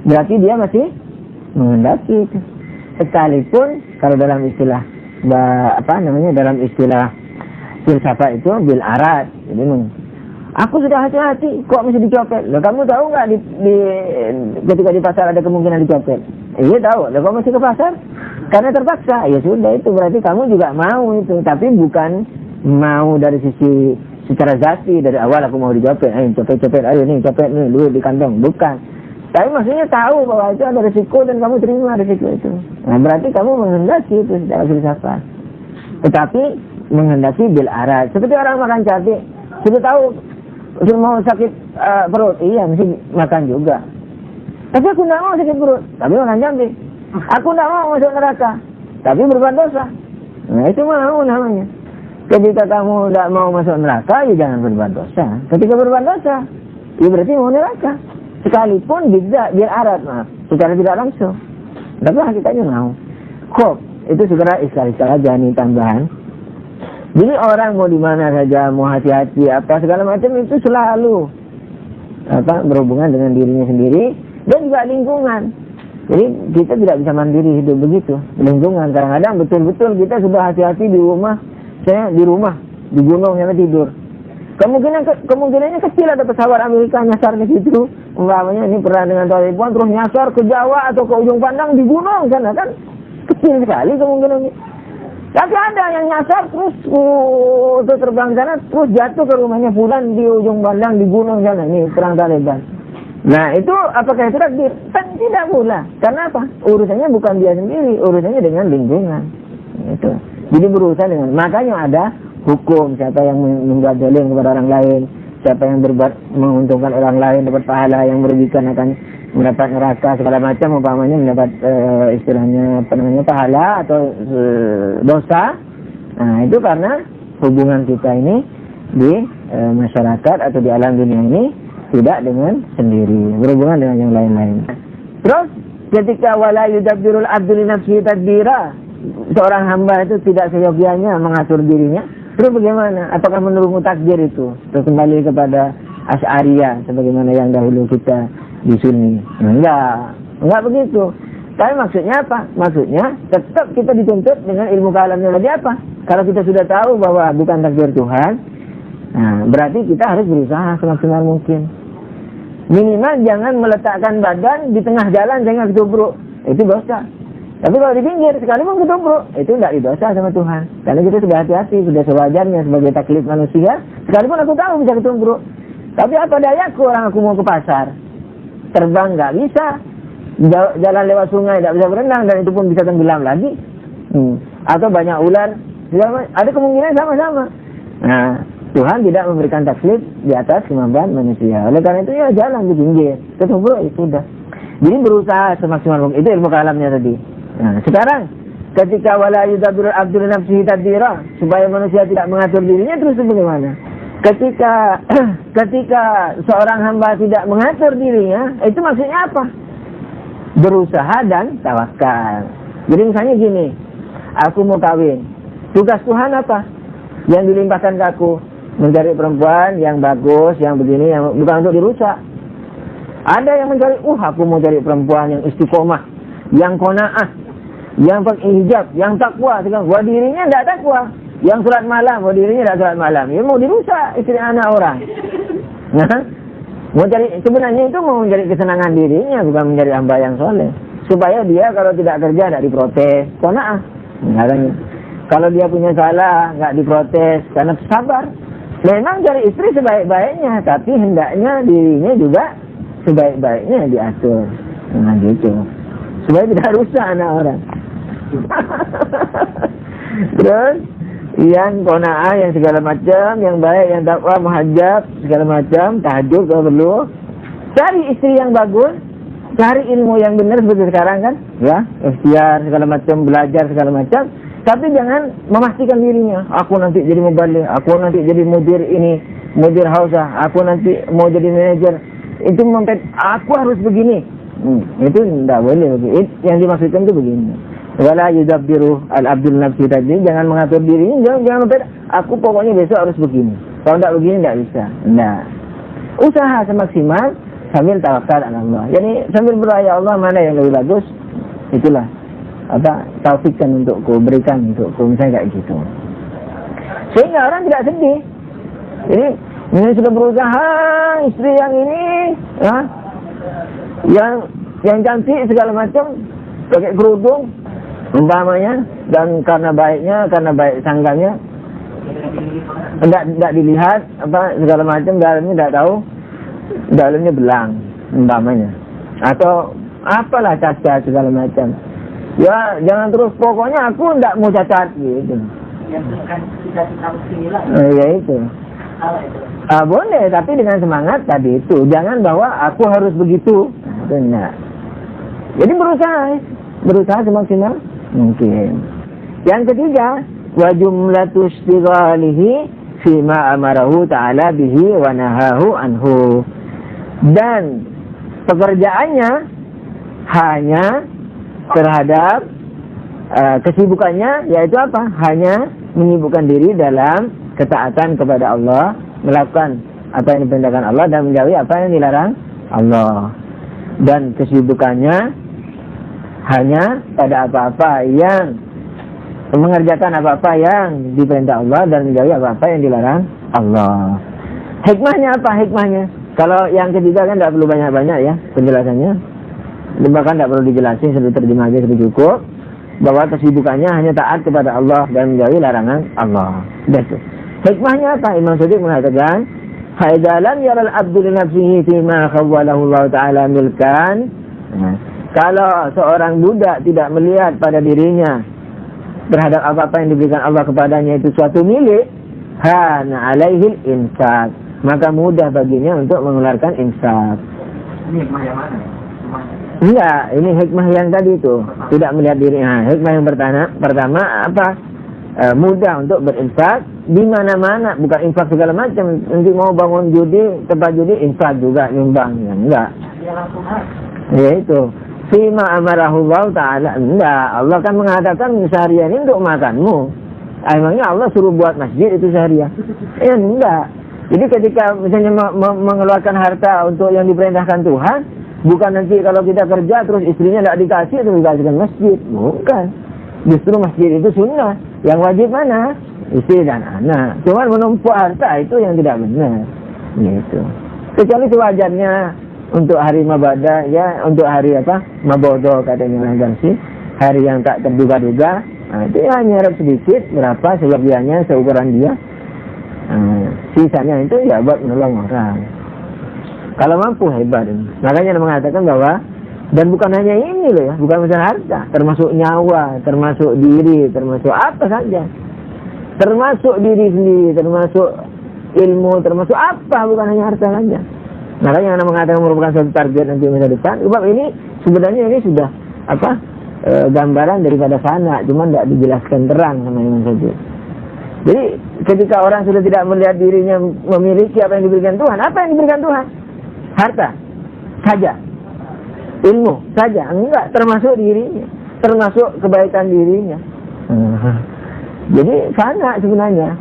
Berarti dia masih menghendaki itu. Sekalipun kalau dalam istilah dalam istilah filsafat itu bil arad. Jadi aku sudah hati-hati kok masih dicopet. Loh kamu tahu nggak ketika di pasar ada kemungkinan dicopet? Iya tahu. Loh kok masih ke pasar? Karena terpaksa. Ya sudah, itu berarti kamu juga mau itu, tapi bukan mau dari sisi secara zati dari awal aku mau dicopet. Ayo copet, ayo nih copet nih dulu di kantong. Bukan. Tapi maksudnya tahu bahwa itu ada risiko dan kamu terima risiko itu. Nah berarti kamu menghendaki itu secara filsafat. Tetapi menghendaki bil arad. Seperti orang makan cabai, sudah tahu mau sakit perut, iya mesti makan juga. Tapi aku tidak mau sakit perut, tapi makan cabai. Aku tidak mau masuk neraka, tapi berbuat dosa. Nah itu mau namanya. Ketika kamu tidak mau masuk neraka, ya jangan berbuat dosa. Ketika berbuat dosa, ya berarti mau neraka. Sekalipun biar arat, maaf, secara tidak langsung. Tapi hakikatnya mau. Kok itu segera istilah aja nih tambahan. Jadi orang mau di mana saja, mau hati-hati apa segala macam itu selalu berhubungan dengan dirinya sendiri dan juga lingkungan. Jadi kita tidak bisa mandiri hidup begitu. Lingkungan kadang-kadang betul-betul kita sudah hati-hati di rumah. Saya di rumah di gunung yang tidur. Kemungkinannya kecil ada pesawat Amerika nyasar ke situ. Umpamanya ini pernah dengan telepon terus nyasar ke Jawa atau ke ujung pandang di gunung sana kan kecil sekali kemungkinannya. Tapi ada yang nyasar terus terbang sana terus jatuh ke rumahnya fulan di ujung pandang di gunung sana. Ini perang Taliban. Nah itu apakah itu takdir? Kan tidak pula. Karena apa? Urusannya bukan dia sendiri, urusannya dengan lingkungan. Itu. Jadi berurusan dengan, makanya ada hukum, siapa yang membuat zalim kepada orang lain, siapa yang menguntungkan orang lain dapat pahala, yang merugikan akan mendapat neraka segala macam, umpamanya mendapat istilahnya pahala atau dosa. Nah itu karena hubungan kita ini di masyarakat atau di alam dunia ini tidak dengan sendiri, berhubungan dengan yang lain-lain. Terus ketika wala yudabbirul abdu li nafsihi tadbira, seorang hamba itu tidak seyogianya mengatur dirinya. Terus bagaimana? Apakah menurunmu takdir itu? Terus kembali kepada Asy'ariyah sebagaimana yang dahulu kita di Sunni. Enggak begitu. Tapi maksudnya apa? Maksudnya tetap kita dituntut dengan ilmu kalamnya. Jadi apa? Kalau kita sudah tahu bahwa bukan takdir Tuhan, nah berarti kita harus berusaha semaksimal mungkin. Minimal jangan meletakkan badan di tengah jalan sehingga ketubruk. Itu dosa. Tapi kalau di pinggir, sekalipun ketumbruk, itu tidak didosa sama Tuhan. Karena kita sudah hati-hati, sudah sewajarnya sebagai taklif manusia. Sekalipun aku tahu bisa ketumbruk. Tapi apa dayaku orang aku mau ke pasar. Terbang nggak bisa. Jalan lewat sungai tidak bisa berenang, dan itu pun bisa tenggelam lagi. Atau banyak ular. Ada kemungkinan sama-sama. Nah, Tuhan tidak memberikan taklif di atas kemampuan manusia. Oleh karena itu ya jalan di pinggir. Ketumbruk, ya sudah. Jadi berusaha semaksimal mungkin. Itu ilmu kalamnya tadi. Nah, sekarang ketika wala yudabbirul abdu nafsihi tadbira, supaya manusia tidak mengatur dirinya, terus bagaimana? Ketika seorang hamba tidak mengatur dirinya, itu maksudnya apa? Berusaha dan tawakal. Jadi misalnya gini, aku mau kawin. Tugas Tuhan apa? Yang dilimpahkan ke aku, mencari perempuan yang bagus, yang begini, yang bukan untuk dirusak. Ada yang mencari, aku mau cari perempuan yang istiqomah, yang qanaah, yang pakai hijab, yang takwa. Buat dirinya tidak takwa. Yang sholat malam, buat dirinya tidak sholat malam. Dia mau dirusak istri anak orang. Nah, mau cari, sebenarnya itu mau mencari kesenangan dirinya, bukan mencari hamba yang soleh. Supaya dia kalau tidak kerja tidak diprotes. Qanaah. Kalau dia punya salah, nggak diprotes, karena sabar. Memang cari istri sebaik-baiknya, tapi hendaknya dirinya juga sebaik-baiknya diatur. Nah gitu. Supaya tidak rusak anak orang. Terus yang qanaah, yang segala macam, yang baik, yang takwa, muhajab, segala macam, tahajud kalau perlu. Cari istri yang bagus, cari ilmu yang benar seperti sekarang kan, ya, ikhtiar segala macam, belajar segala macam. Tapi jangan memastikan dirinya, aku nanti jadi mubalik, aku nanti jadi mudir ini, mudir hausah, aku nanti mau jadi manajer. Itu aku harus begini. Itu tidak boleh. Yang dimaksudkan itu begini. Wala yudabbiru al-abdul nafsi tadi, jangan mengatur dirinya, jangan aku pokoknya besok harus begini. Kalau tidak begini tidak bisa. Nah, usaha semaksimal sambil tawakal ala Allah. Jadi sambil berdoa, ya Allah mana yang lebih bagus, itulah taufikkan untukku, berikan untukku, misalnya kayak gitu. Sehingga orang tidak sedih. Jadi ini sudah berusaha istri yang ini, ya, yang cantik segala macam, pakai kerudung umpamanya, dan karena baik sangganya tidak dilihat segala macam, dalamnya tidak tahu, dalamnya belang umpamanya, atau apalah cacat segala macam. Ya jangan terus, pokoknya aku tidak mau cacat gitu. Ya itu. Boleh, tapi dengan semangat tadi itu. Jangan bahwa aku harus begitu. Benar. Jadi berusaha semaksimal mungkin. Yang ketiga, wa jumlatu istighalihi fima amarahu ta'ala bihi wa nahahu anhu. Dan pekerjaannya hanya terhadap kesibukannya, yaitu apa? Hanya menyibukkan diri dalam ketaatan kepada Allah, melakukan apa yang diperintahkan Allah dan menjauhi apa yang dilarang Allah. Dan kesibukannya hanya pada apa-apa yang mengerjakan apa-apa yang diperintah Allah dan menjauhi apa-apa yang dilarang Allah. Hikmahnya apa? Hikmahnya, kalau yang ketiga kan tidak perlu banyak-banyak ya penjelasannya. Bahkan tidak perlu dijelasin, sudah terjemah aja sudah cukup. Bahwa kesibukannya hanya taat kepada Allah dan menjauhi larangan Allah. Betul. Hikmahnya apa? Imam Shadiq mengatakan, "Haidalam yaral abdu li nafsihi fima khawwalahu Allah Ta'ala milkan." Kalau seorang budak tidak melihat pada dirinya terhadap apa-apa yang diberikan Allah kepadanya itu suatu milik, hana alaihil infak, maka mudah baginya untuk mengeluarkan infak. Ini hikmah yang mana? Enggak, ini hikmah yang tadi itu, tidak melihat dirinya. Hikmah yang pertama apa? Mudah untuk berinfak di mana-mana, bukan infak segala macam. Nanti mau bangun judi, tempat judi, infak juga nyumbang, ya, enggak. Ya itu. Fima amarahu Allah Ta'ala, enggak. Allah kan mengatakan seharian ini untuk makanmu. Emangnya Allah suruh buat masjid itu seharian? Ya enggak. Jadi ketika misalnya mengeluarkan harta untuk yang diperintahkan Tuhan, bukan nanti kalau kita kerja terus istrinya tidak dikasih, terus dikasihkan masjid. Bukan. Justru masjid itu sunnah. Yang wajib mana? Istri dan anak. Cuma menumpuk harta itu yang tidak benar. Gitu. Kecuali sewajarnya untuk hari mabadah, ya, untuk hari apa? Mabodo katanya orang Gansi. hari yang tak terduga-duga. Nah, itu ya nyerap sedikit, berapa sebagiannya seukuran dia. Sisanya itu ya buat menolong orang. Kalau mampu hebat. Makanya mengatakan bahwa, dan bukan hanya ini loh ya, bukan masalah harta, termasuk nyawa, termasuk diri, termasuk apa saja, termasuk diri sendiri, termasuk ilmu, termasuk apa, bukan hanya harta saja. Makanya Anda mengatakan merupakan suatu target nanti masa depan. Sebab ini sebenarnya ini sudah gambaran daripada fana, cuma tidak dijelaskan terang sama Imam Sajjad. Jadi ketika orang sudah tidak melihat dirinya memiliki apa yang diberikan Tuhan, apa yang diberikan Tuhan? Harta saja, ilmu saja, enggak, termasuk dirinya, termasuk kebaikan dirinya. Jadi fana sebenarnya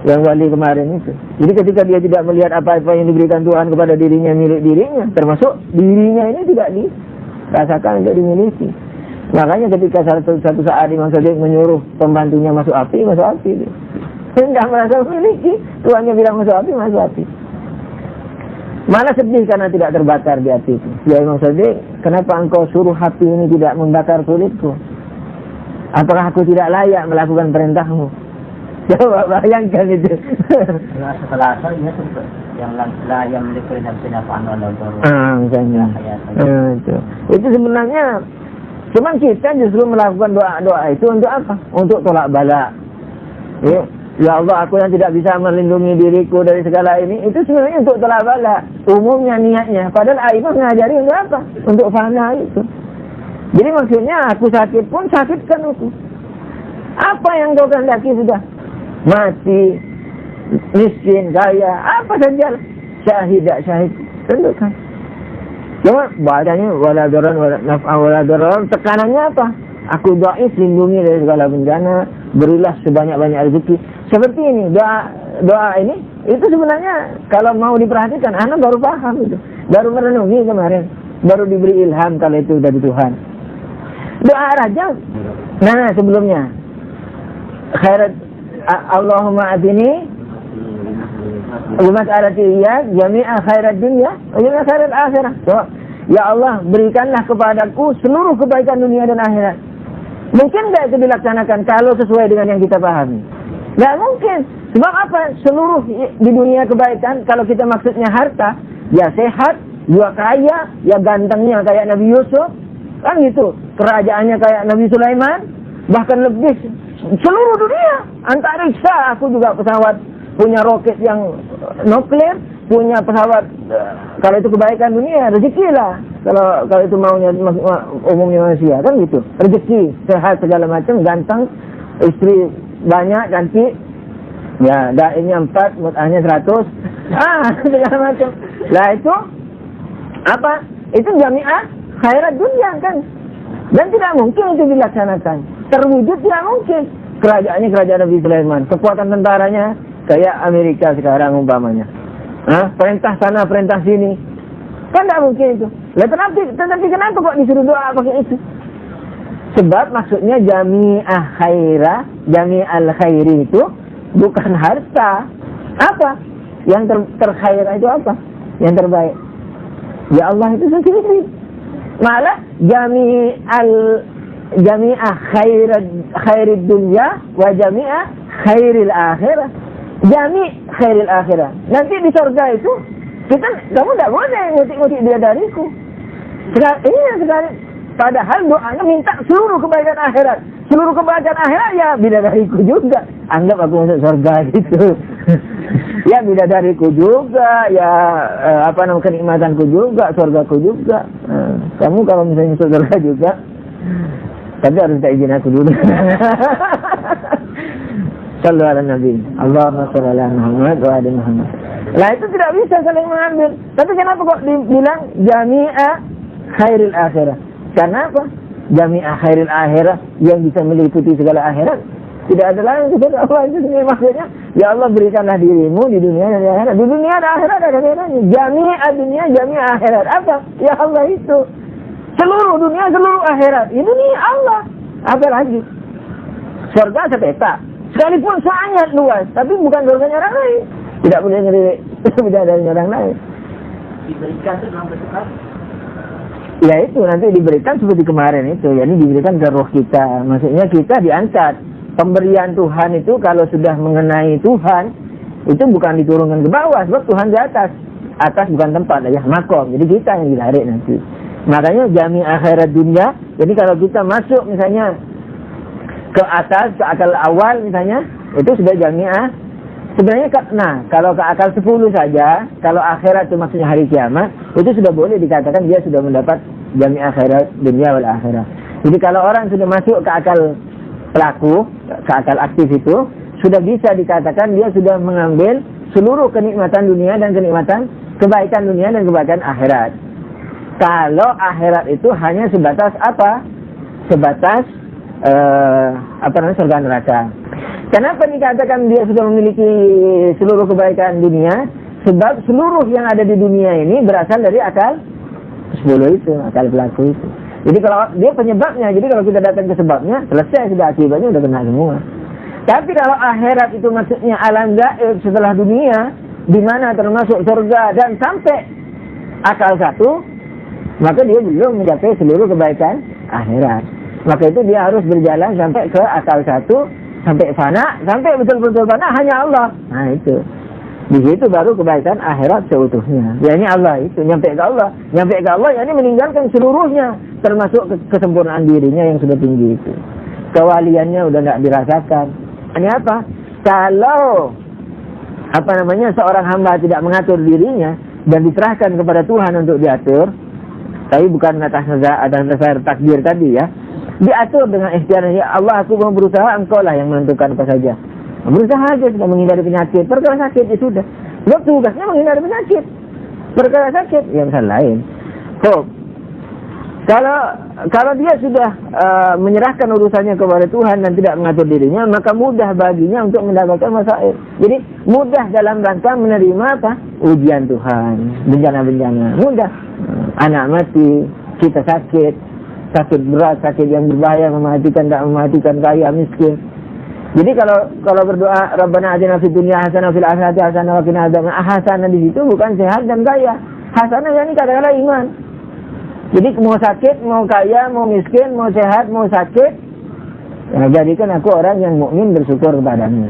yang wali kemarin itu. Jadi ketika dia tidak melihat apa-apa yang diberikan Tuhan kepada dirinya, milik dirinya, termasuk dirinya ini tidak dirasakan, tidak dimiliki. Makanya ketika satu saat Imam Sajjad menyuruh pembantunya masuk api dia. Tidak merasa memiliki, Tuhannya bilang masuk api. Mana sedih karena tidak terbakar di hati itu. Ya Imam Sajjad, kenapa engkau suruh api ini tidak membakar kulitku? Apakah aku tidak layak melakukan perintahmu? Coba bayangkan itu. Setelah asalnya yang yang diberikan penafaan oleh misalnya. Itu sebenarnya, cuman kita justru melakukan doa itu untuk apa? Untuk tolak bala. Ya Allah, aku yang tidak bisa melindungi diriku dari segala ini, itu sebenarnya untuk tolak bala. Umumnya niatnya, padahal Aimah mengajari untuk apa? Untuk fana itu. Jadi maksudnya aku sakit pun sakitkan aku. Apa yang kau kehendaki sudah? Mati, miskin, kaya, apa saja, syahid, tak syahid, tentukan. Cuma bacanya wala darar wala naf'a wala darar, tekanannya apa? Aku dhaif, lindungi dari segala bencana, berilah sebanyak-banyak rezeki. Seperti ini, doa ini, itu sebenarnya kalau mau diperhatikan, anak baru paham itu, baru merenungi kemarin, baru diberi ilham kalau itu dari Tuhan. Doa raja, nah sebelumnya, khairat Allahumma atini Umat'alatiyya jami'a khairat dunia jami'a khairat akhirah. So, ya Allah, berikanlah kepadaku seluruh kebaikan dunia dan akhirat. Mungkin tidak itu dilaksanakan kalau sesuai dengan yang kita pahami? Tidak mungkin. Sebab apa? Seluruh di dunia kebaikan, kalau kita maksudnya harta, ya sehat, ya kaya, ya gantengnya kayak Nabi Yusuf, kan gitu. Kerajaannya kayak Nabi Sulaiman, bahkan lebih. Seluruh dunia, antariksa, aku juga pesawat, punya roket yang nuklir, punya pesawat, kalau itu kebaikan dunia, rezeki lah. Kalau itu maunya umumnya manusia, kan gitu. Rezeki, sehat segala macam, ganteng, istri banyak, cantik, ya da'inya 4, mut'ahnya 100, segala macam. Lah itu, apa? Itu jami'ah khairat dunia kan. Dan tidak mungkin itu dilaksanakan. Terwujud tidak mungkin. Kerajaannya kerajaan Nabi Sulaiman, kekuatan tentaranya kayak Amerika sekarang umpamanya. Perintah sana, perintah sini. Kan tidak mungkin itu. Tetapi kenapa kok disuruh doa pakai itu? Sebab maksudnya jami'ah khairah, jami'al khairi itu bukan harta. Apa? Yang terkhairah itu apa? Yang terbaik. Ya Allah itu sendiri. Malah jami'ah khairid dunya wa jami'ah khairil akhirah. Jami' khairil akhirah. Nanti di surga itu kamu tidak boleh ngutik-ngutik dia dariku. Sekarang padahal doanya minta seluruh kebaikan akhirat. Seluruh kebaikan akhirat ya bidadariku juga. Anggap aku masuk surga gitu. Ya bidadariku juga, ya kenikmatanku juga, surgaku juga. Kamu kalau misalnya masuk surga juga, tapi harus tak izin aku dulu. Sallu ala Nabi. Allahumma shalli ala Muhammad wa ali Muhammad. Lah itu tidak bisa saling mengambil. Tapi kenapa kok dibilang jami'ah khairil akhirah? Karena apa? Jami'ah khairil akhirah yang bisa meliputi segala akhirat. Tidak ada lain kecuali Allah itu sendiri. Maksudnya, ya Allah berikanlah dirimu di dunia dan di akhirat. Di dunia dan akhirat ada bedanya. Jami'ah dunia, jami'ah akhirat. Apa? Ya Allah itu. Seluruh dunia, seluruh akhirat. Ini dunia Allah. Apa lagi? Surga sepeta. Sekalipun sangat luas, tapi bukan surganya orang lain. Tidak boleh ngelirik, tidak dari orang lain. Diberikan itu dalam bentuk apa? Ya itu nanti diberikan seperti kemarin itu, yakni diberikan ke roh kita. Maksudnya kita diangkat. Pemberian Tuhan itu kalau sudah mengenai Tuhan, itu bukan diturunkan ke bawah, sebab Tuhan di atas. Atas bukan tempat, ya makom. Jadi kita yang ditarik nanti. Makanya jami akhirat dunia. Jadi kalau kita masuk misalnya ke atas, ke akal awal misalnya, itu sudah jami'ah. Sebenarnya, nah, kalau ke akal 10 saja, kalau akhirat itu maksudnya hari kiamat, itu sudah boleh dikatakan dia sudah mendapat jami'ah akhirat dunia wal akhirat. Jadi kalau orang sudah masuk ke akal pelaku, ke akal aktif itu, sudah bisa dikatakan dia sudah mengambil seluruh kenikmatan dunia dan kenikmatan kebaikan dunia dan kebaikan akhirat. Kalau akhirat itu hanya sebatas apa? Sebatas surga neraka. Kenapa dikatakan dia sudah memiliki seluruh kebaikan dunia? Sebab seluruh yang ada di dunia ini berasal dari akal 10 itu, akal pelaku itu. Jadi kalau dia penyebabnya, jadi kalau kita datang ke sebabnya, selesai sudah, akibatnya sudah kena semua. Tapi kalau akhirat itu maksudnya alam gaib setelah dunia, di mana termasuk surga dan sampai akal 1, maka dia belum mencapai seluruh kebaikan akhirat. Maka itu dia harus berjalan sampai ke akal 1, sampai fana, sampai betul-betul fana hanya Allah. Nah itu, di situ baru kebaikan akhirat seutuhnya. Ya ini Allah itu, nyampe ke Allah. Nyampe ke Allah, ya ini meninggalkan seluruhnya, termasuk kesempurnaan dirinya yang sudah tinggi itu. Kewaliannya udah tidak dirasakan. Ini apa? Kalau seorang hamba tidak mengatur dirinya dan diserahkan kepada Tuhan untuk diatur, tapi bukan atas dasar takdir tadi ya, diatur dengan ikhtiarnya. Ya Allah, aku mau berusaha, engkau lah yang menentukan apa saja. Berusaha aja sudah menghindari penyakit. Perkara sakit ya sudah. Sebab tugasnya menghindari penyakit. Perkara sakit ya misal lain. Kalau dia sudah menyerahkan urusannya kepada Tuhan dan tidak mengatur dirinya, maka mudah baginya untuk mendapatkan masalah. Jadi mudah dalam rangka menerima apa? Ujian Tuhan, bencana-bencana. Mudah. Anak mati, kita sakit berat, sakit yang berbahaya, mematikan, tidak mematikan, kaya, miskin. Jadi kalau berdoa Rabbana atina fid dunya hasanah fil akhirati hasanah wa qina adzabannar, hasanah di situ bukan sehat dan kaya. Hasanah yakni katakanlah iman. Jadi mau sakit, mau kaya, mau miskin, mau sehat, mau sakit, ya, jadikan aku orang yang mukmin bersyukur kepadanya.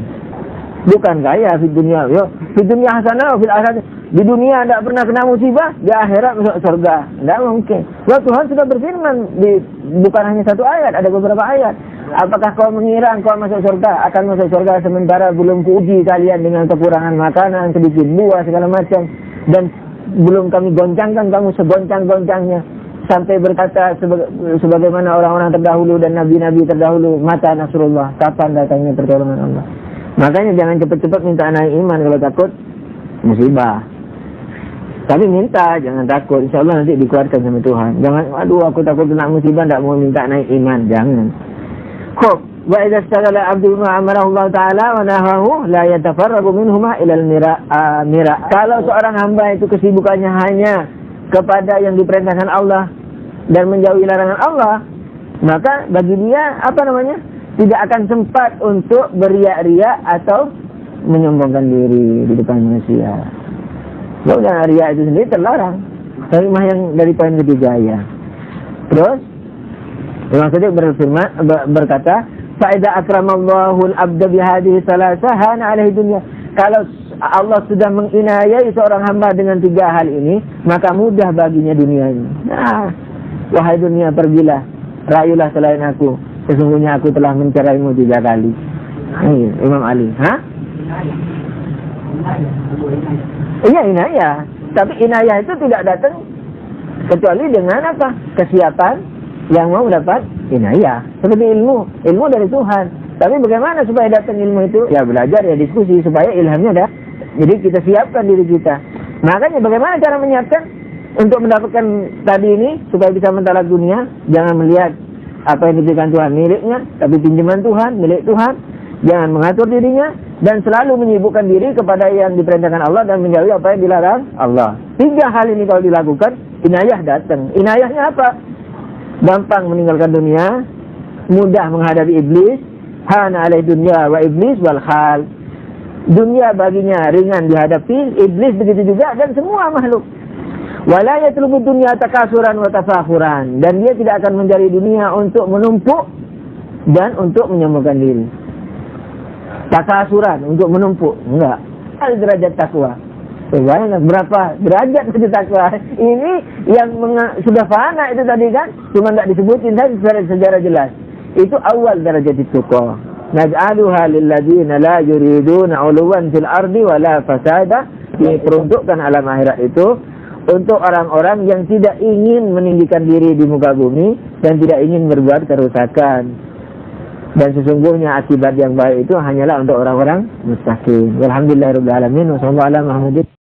Bukan kaya di dunia, yo. Di dunia hasanah, fil akhirat. Di dunia tidak pernah kena musibah, di akhirat masuk surga. Tidak mungkin. Sebab Tuhan sudah berfirman bukan hanya satu ayat, ada beberapa ayat. Apakah kau mengira engkau masuk surga, akan masuk surga sementara belum kuuji kalian dengan kekurangan makanan, sedikit buah segala macam, dan belum kami goncangkan kamu segoncang-goncangnya, sampai berkata sebagaimana orang-orang terdahulu dan nabi-nabi terdahulu, mata nasrullah, kapan datangnya pertolongan Allah. Makanya jangan cepat-cepat minta naik iman kalau takut musibah. Tapi minta, jangan takut. Insya Allah nanti dikuatkan sama Tuhan. Jangan, aduh aku takut kena musibah, tidak mau minta naik iman. Jangan. Wa idza istaghala 'abdu bima amara Allah Ta'ala wa nahahu la yatafarraqu minhuma ila al-mira. Kalau seorang hamba itu kesibukannya hanya kepada yang diperintahkan Allah dan menjauhi larangan Allah, maka bagi dia tidak akan sempat untuk beriak-riak atau menyombongkan diri di depan manusia. Dan riak itu sendiri terlarang. Tapi yang dari poin ketiga ya. Terus Imam Shadiq berkata, "Fa'idza akramallahu al-'abda bihadhihi thalatha hana 'alaihi dunya." Kalau Allah sudah menginayai seorang hamba dengan 3 hal ini, maka mudah baginya dunia ini. Nah, wahai dunia, pergilah, rayulah selain aku. Sesungguhnya aku telah menceraimu 3 kali. Imam Ali. Iya, inayah. Tapi inayah itu tidak datang kecuali dengan apa? Kesiapan yang mau dapat inayah. Seperti ilmu dari Tuhan. Tapi bagaimana supaya datang ilmu itu? Ya belajar, ya diskusi supaya ilhamnya ada. Jadi kita siapkan diri kita. Makanya bagaimana cara menyiapkan untuk mendapatkan tadi ini supaya bisa mentalak dunia? Jangan melihat apa yang diberikan Tuhan miliknya, tapi pinjaman Tuhan, milik Tuhan. Jangan mengatur dirinya dan selalu menyibukkan diri kepada yang diperintahkan Allah dan menjauhi apa yang dilarang Allah. 3 hal ini kalau dilakukan, inayah datang. Inayahnya apa? Gampang meninggalkan dunia, mudah menghadapi iblis, hana alai dunya wa iblis wal khal. Dunia baginya ringan dihadapi, iblis begitu juga, dan semua makhluk. Wala yatlubu dunya takasuran wa tafakhuran, dan dia tidak akan mencari dunia untuk menumpuk dan untuk menyombongkan diri. Takasuran, untuk menumpuk, enggak. Derajat takwa. Bayangkan berapa derajat itu takwa. Ini yang sudah fana itu tadi kan, cuma tidak disebutin tadi secara jelas. Itu awal derajat takwa. Naj'aluha lil ladzina la yuriduna 'uluwan fil ardi wala fasada. Diperuntukkan alam akhirat itu untuk orang-orang yang tidak ingin meninggikan diri di muka bumi dan tidak ingin berbuat kerusakan. Dan sesungguhnya akibat yang baik itu hanyalah untuk orang-orang muttaqin. Walhamdulillahirabbil alamin. Wassallallahu ala Muhammadin.